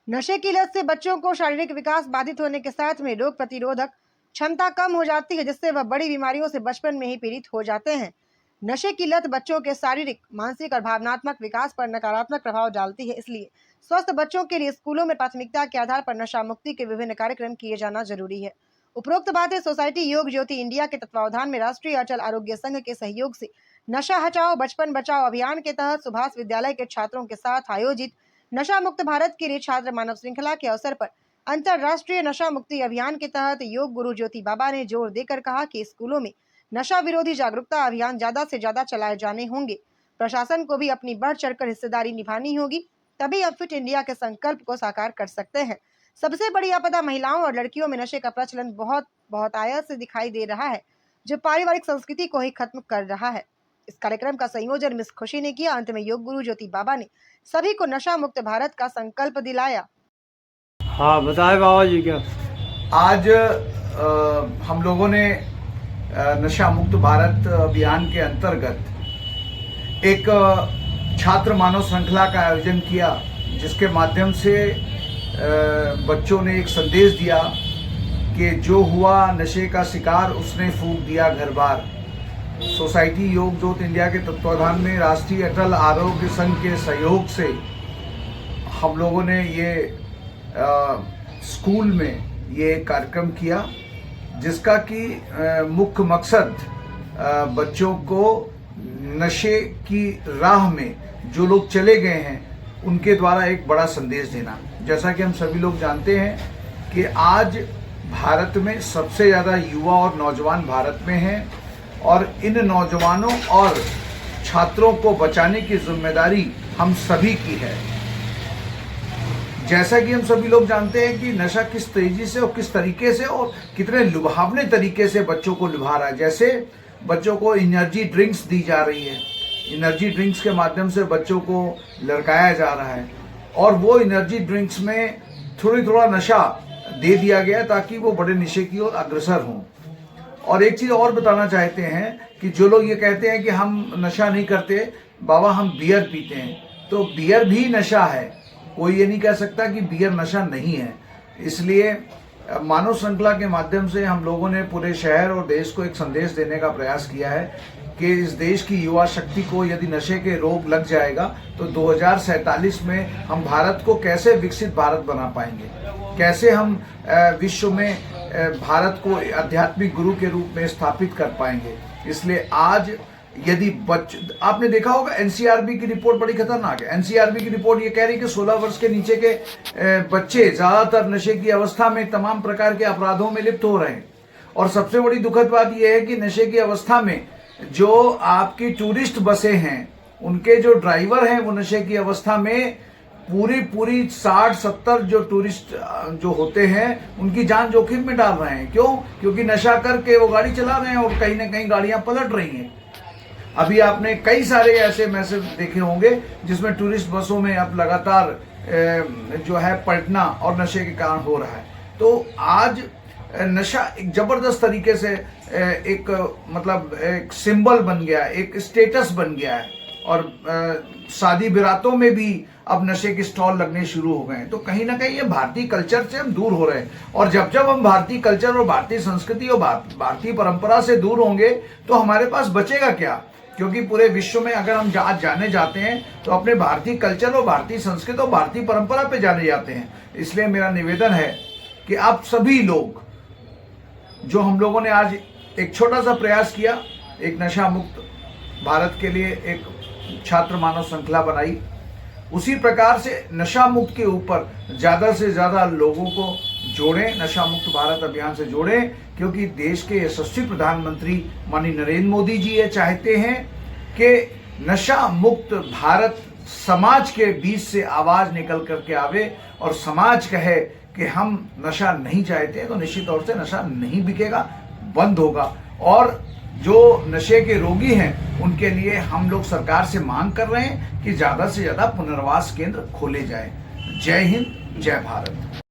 नशे की लत से बच्चों को शारीरिक विकास बाधित होने के साथ में रोग प्रतिरोधक क्षमता कम हो जाती है, जिससे वह बड़ी बीमारियों से बचपन में ही पीड़ित हो जाते हैं। नशे की लत बच्चों के शारीरिक, मानसिक और भावनात्मक विकास पर नकारात्मक प्रभाव डालती है। इसलिए स्वस्थ बच्चों के लिए स्कूलों में प्राथमिकता के आधार पर नशा मुक्ति के विभिन्न कार्यक्रम किए जाना जरूरी है। उपरोक्त बातें सोसाइटी योग ज्योति इंडिया के तत्वावधान में राष्ट्रीय अचल आरोग्य संघ के सहयोग से नशा हटाओ बचपन बचाओ अभियान के तहत सुभाष विद्यालय के छात्रों के साथ आयोजित नशा मुक्त भारत के लिए छात्र मानव श्रृंखला के अवसर पर अंतरराष्ट्रीय नशा मुक्ति अभियान के तहत योग गुरु ज्योति बाबा ने जोर देकर कहा कि स्कूलों में नशा विरोधी जागरूकता अभियान ज्यादा से ज्यादा चलाए जाने होंगे। प्रशासन को भी अपनी बढ़ चढ़कर हिस्सेदारी निभानी होगी, तभी हम फिट इंडिया के संकल्प को साकार कर सकते हैं। सबसे बड़ी आपदा महिलाओं और लड़कियों में नशे का प्रचलन बहुत आयत से दिखाई दे रहा है, जो पारिवारिक संस्कृति को ही खत्म कर रहा है। इस कार्यक्रम का संयोजन मिस खुशी ने किया। अंत में योग गुरु ज्योति बाबा ने सभी को नशा मुक्त भारत का संकल्प दिलाया। हाँ बताए बाबा जी क्या। आज हम लोगों ने नशा मुक्त भारत अभियान के अंतर्गत एक छात्र मानव श्रृंखला का आयोजन किया, जिसके माध्यम से बच्चों ने एक संदेश दिया कि जो हुआ नशे का शिकार उसने फूंक दिया घर बार। सोसाइटी योग ज्योति इंडिया के तत्वावधान में राष्ट्रीय अटल आरोग्य संघ के सहयोग से हम लोगों ने ये स्कूल में ये कार्यक्रम किया, जिसका कि मुख्य मकसद बच्चों को नशे की राह में जो लोग चले गए हैं उनके द्वारा एक बड़ा संदेश देना। जैसा कि हम सभी लोग जानते हैं कि आज भारत में सबसे ज़्यादा युवा और नौजवान भारत में हैं, और इन नौजवानों और छात्रों को बचाने की जिम्मेदारी हम सभी की है। जैसा कि हम सभी लोग जानते हैं कि नशा किस तेजी से और किस तरीके से और कितने लुभावने तरीके से बच्चों को लुभा रहा है। जैसे बच्चों को एनर्जी ड्रिंक्स दी जा रही है, एनर्जी ड्रिंक्स के माध्यम से बच्चों को लड़काया जा रहा है, और वो एनर्जी ड्रिंक्स में थोड़ा नशा दे दिया गया ताकि वो बड़े नशे की ओर अग्रसर हों। और एक चीज़ और बताना चाहते हैं कि जो लोग ये कहते हैं कि हम नशा नहीं करते बाबा, हम बियर पीते हैं, तो बियर भी नशा है। कोई ये नहीं कह सकता कि बियर नशा नहीं है। इसलिए मानव श्रृंखला के माध्यम से हम लोगों ने पूरे शहर और देश को एक संदेश देने का प्रयास किया है कि इस देश की युवा शक्ति को यदि नशे के रोग लग जाएगा तो 2047 में हम भारत को कैसे विकसित भारत बना पाएंगे, कैसे हम विश्व में भारत को आध्यात्मिक गुरु के रूप में स्थापित कर पाएंगे। इसलिए आज यदि आपने देखा होगा एनसीआरबी की रिपोर्ट बड़ी खतरनाक है। एनसीआरबी की रिपोर्ट ये कह रही है कि 16 वर्ष के नीचे के बच्चे ज्यादातर नशे की अवस्था में तमाम प्रकार के अपराधों में लिप्त हो रहे हैं। और सबसे बड़ी दुखद बात यह है कि नशे की अवस्था में जो आपकी टूरिस्ट बसें हैं, उनके जो ड्राइवर हैं वो नशे की अवस्था में पूरी 60-70 जो टूरिस्ट जो होते हैं उनकी जान जोखिम में डाल रहे हैं। क्यों? क्योंकि नशा करके वो गाड़ी चला रहे हैं और कहीं ना कहीं गाड़ियां पलट रही हैं। अभी आपने कई सारे ऐसे मैसेज देखे होंगे जिसमें टूरिस्ट बसों में अब लगातार जो है पलटना और नशे के कारण हो रहा है। तो आज नशा एक जबरदस्त तरीके से एक एक सिंबल बन गया, एक स्टेटस बन गया है, और शादी बिरातों में भी अब नशे के स्टॉल लगने शुरू हो गए हैं। तो कहीं ना कहीं ये भारतीय कल्चर से हम दूर हो रहे हैं, और जब हम भारतीय कल्चर और भारतीय संस्कृति और भारतीय परंपरा से दूर होंगे तो हमारे पास बचेगा क्या? क्योंकि पूरे विश्व में अगर हम आज जाने जाते हैं तो अपने भारतीय कल्चर और भारतीय संस्कृति और भारतीय परंपरा पे जाने जाते हैं। इसलिए मेरा निवेदन है कि आप सभी लोग, जो हम लोगों ने आज एक छोटा सा प्रयास किया, एक नशा मुक्त भारत के लिए एक छात्र मानव श्रृंखला बनाई, उसी प्रकार से नशा मुक्त के ऊपर ज़्यादा से ज़्यादा लोगों को जोड़ें, नशा मुक्त भारत अभियान से जोड़ें। क्योंकि देश के यशस्वी प्रधानमंत्री माननीय नरेंद्र मोदी जी ये चाहते हैं कि नशा मुक्त भारत समाज के बीच से आवाज़ निकल करके आवे, और समाज कहे कि हम नशा नहीं चाहते, तो निश्चित तौर से नशा नहीं बिकेगा, बंद होगा। और जो नशे के रोगी हैं उनके लिए हम लोग सरकार से मांग कर रहे हैं कि ज़्यादा से ज़्यादा पुनर्वास केंद्र खोले जाए। जय हिंद, जय भारत।